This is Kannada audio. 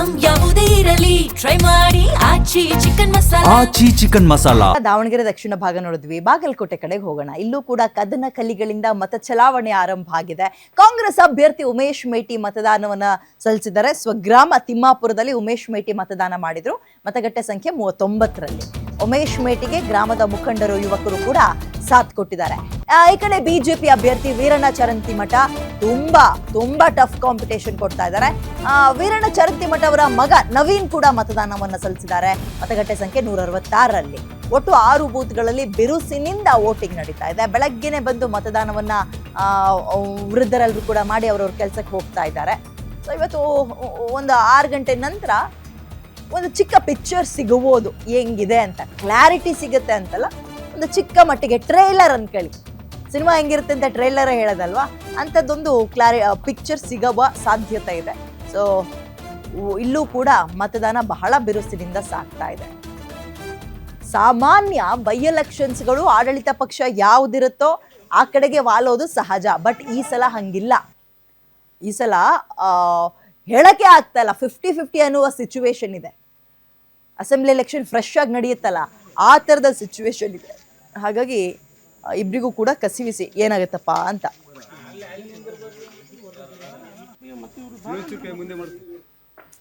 ಐಟಂ ಯಾವುದೇ ಇರಲಿ ಟ್ರೈ ಮಾಡಿ ಆಚಿ ಚಿಕನ್ ಮಸಾಲಾ. ದಾವಣಗೆರೆ ದಕ್ಷಿಣ ಭಾಗ ನೋಡಿದ್ವಿ, ಬಾಗಲಕೋಟೆ ಕಡೆಗೆ ಹೋಗೋಣ. ಇಲ್ಲೂ ಕೂಡ ಕದನ ಕಲಿಗಳಿಂದ ಮತ ಚಲಾವಣೆ ಆರಂಭ ಆಗಿದೆ. ಕಾಂಗ್ರೆಸ್ ಅಭ್ಯರ್ಥಿ ಉಮೇಶ್ ಮೇಟಿ ಮತದಾನವನ್ನ ಸಲ್ಲಿಸಿದ್ದಾರೆ. ಸ್ವಗ್ರಾಮ ತಿಮ್ಮಾಪುರದಲ್ಲಿ ಉಮೇಶ್ ಮೇಟಿ ಮತದಾನ ಮಾಡಿದ್ರು. ಮತಗಟ್ಟೆ ಸಂಖ್ಯೆ 39ರಲ್ಲಿ ಉಮೇಶ್ ಮೇಟಿಗೆ ಗ್ರಾಮದ ಮುಖಂಡರು, ಯುವಕರು ಕೂಡ ಸಾಥ್ ಕೊಟ್ಟಿದ್ದಾರೆ. ಈ ಕಡೆ ಬಿಜೆಪಿ ಅಭ್ಯರ್ಥಿ ವೀರಣ್ಣ ಚರಂತಿಮಠ ತುಂಬಾ ಟಫ್ ಕಾಂಪಿಟೇಷನ್ ಕೊಡ್ತಾ ಇದ್ದಾರೆ. ವೀರಣ್ಣ ಚರಂತಿಮಠ ಅವರ ಮಗ ನವೀನ್ ಕೂಡ ಮತದಾನವನ್ನ ಸಲ್ಲಿಸಿದ್ದಾರೆ. ಮತಗಟ್ಟೆ ಸಂಖ್ಯೆ 166ರಲ್ಲಿ ಒಟ್ಟು 6 ಬೂತ್ಗಳಲ್ಲಿ ಬಿರುಸಿನಿಂದ ವೋಟಿಂಗ್ ನಡೀತಾ ಇದೆ. ಬೆಳಗ್ಗೆನೆ ಬಂದು ಮತದಾನವನ್ನ ವೃದ್ಧರೆಲ್ಲರೂ ಕೂಡ ಮಾಡಿ ಅವರವ್ರ ಕೆಲಸಕ್ಕೆ ಹೋಗ್ತಾ ಇದ್ದಾರೆ. ಸೊ ಇವತ್ತು ಒಂದು 6 ಗಂಟೆ ನಂತರ ಒಂದು ಚಿಕ್ಕ ಪಿಕ್ಚರ್ ಸಿಗಬಹುದು, ಹೆಂಗಿದೆ ಅಂತ, ಕ್ಲಾರಿಟಿ ಸಿಗುತ್ತೆ ಅಂತಲ್ಲ, ಒಂದು ಚಿಕ್ಕ ಮಟ್ಟಿಗೆ ಟ್ರೈಲರ್ ಅನ್ಕೊಳ್ಳಿ. ಸಿನಿಮಾ ಹೆಂಗಿರುತ್ತೆ ಅಂತ ಟ್ರೈಲರ್ ಹೇಳೋದಲ್ವಾ, ಅಂಥದ್ದೊಂದು ಪಿಕ್ಚರ್ ಸಿಗುವ ಸಾಧ್ಯತೆ ಇದೆ. ಸೊ ಇಲ್ಲೂ ಕೂಡ ಮತದಾನ ಬಹಳ ಬಿರುಸಿನಿಂದ ಸಾಗ್ತಾ ಇದೆ. ಸಾಮಾನ್ಯ ಬೈ ಎಲೆಕ್ಷನ್ಸ್ಗಳು ಆಡಳಿತ ಪಕ್ಷ ಯಾವುದಿರುತ್ತೋ ಆ ಕಡೆಗೆ ವಾಲೋದು ಸಹಜ. ಬಟ್ ಈ ಸಲ ಹಂಗಿಲ್ಲ. ಈ ಸಲ ಹೇಳಕ್ಕೆ ಆಗ್ತಾ ಇಲ್ಲ, 50-50 ಅನ್ನುವ ಸಿಚುವೇಶನ್ ಇದೆ. ಅಸೆಂಬ್ಲಿ ಎಲೆಕ್ಷನ್ ಫ್ರೆಶ್ ಆಗಿ ನಡೆಯುತ್ತಲ್ಲ, ಆ ಥರದ ಸಿಚುವೇಶನ್ ಇದೆ. ಹಾಗಾಗಿ ಇಬ್ಬರಿಗೂ ಕೂಡ ಕಸಿವಿಸಿ ಏನಾಗುತ್ತಪ್ಪ ಅಂತ.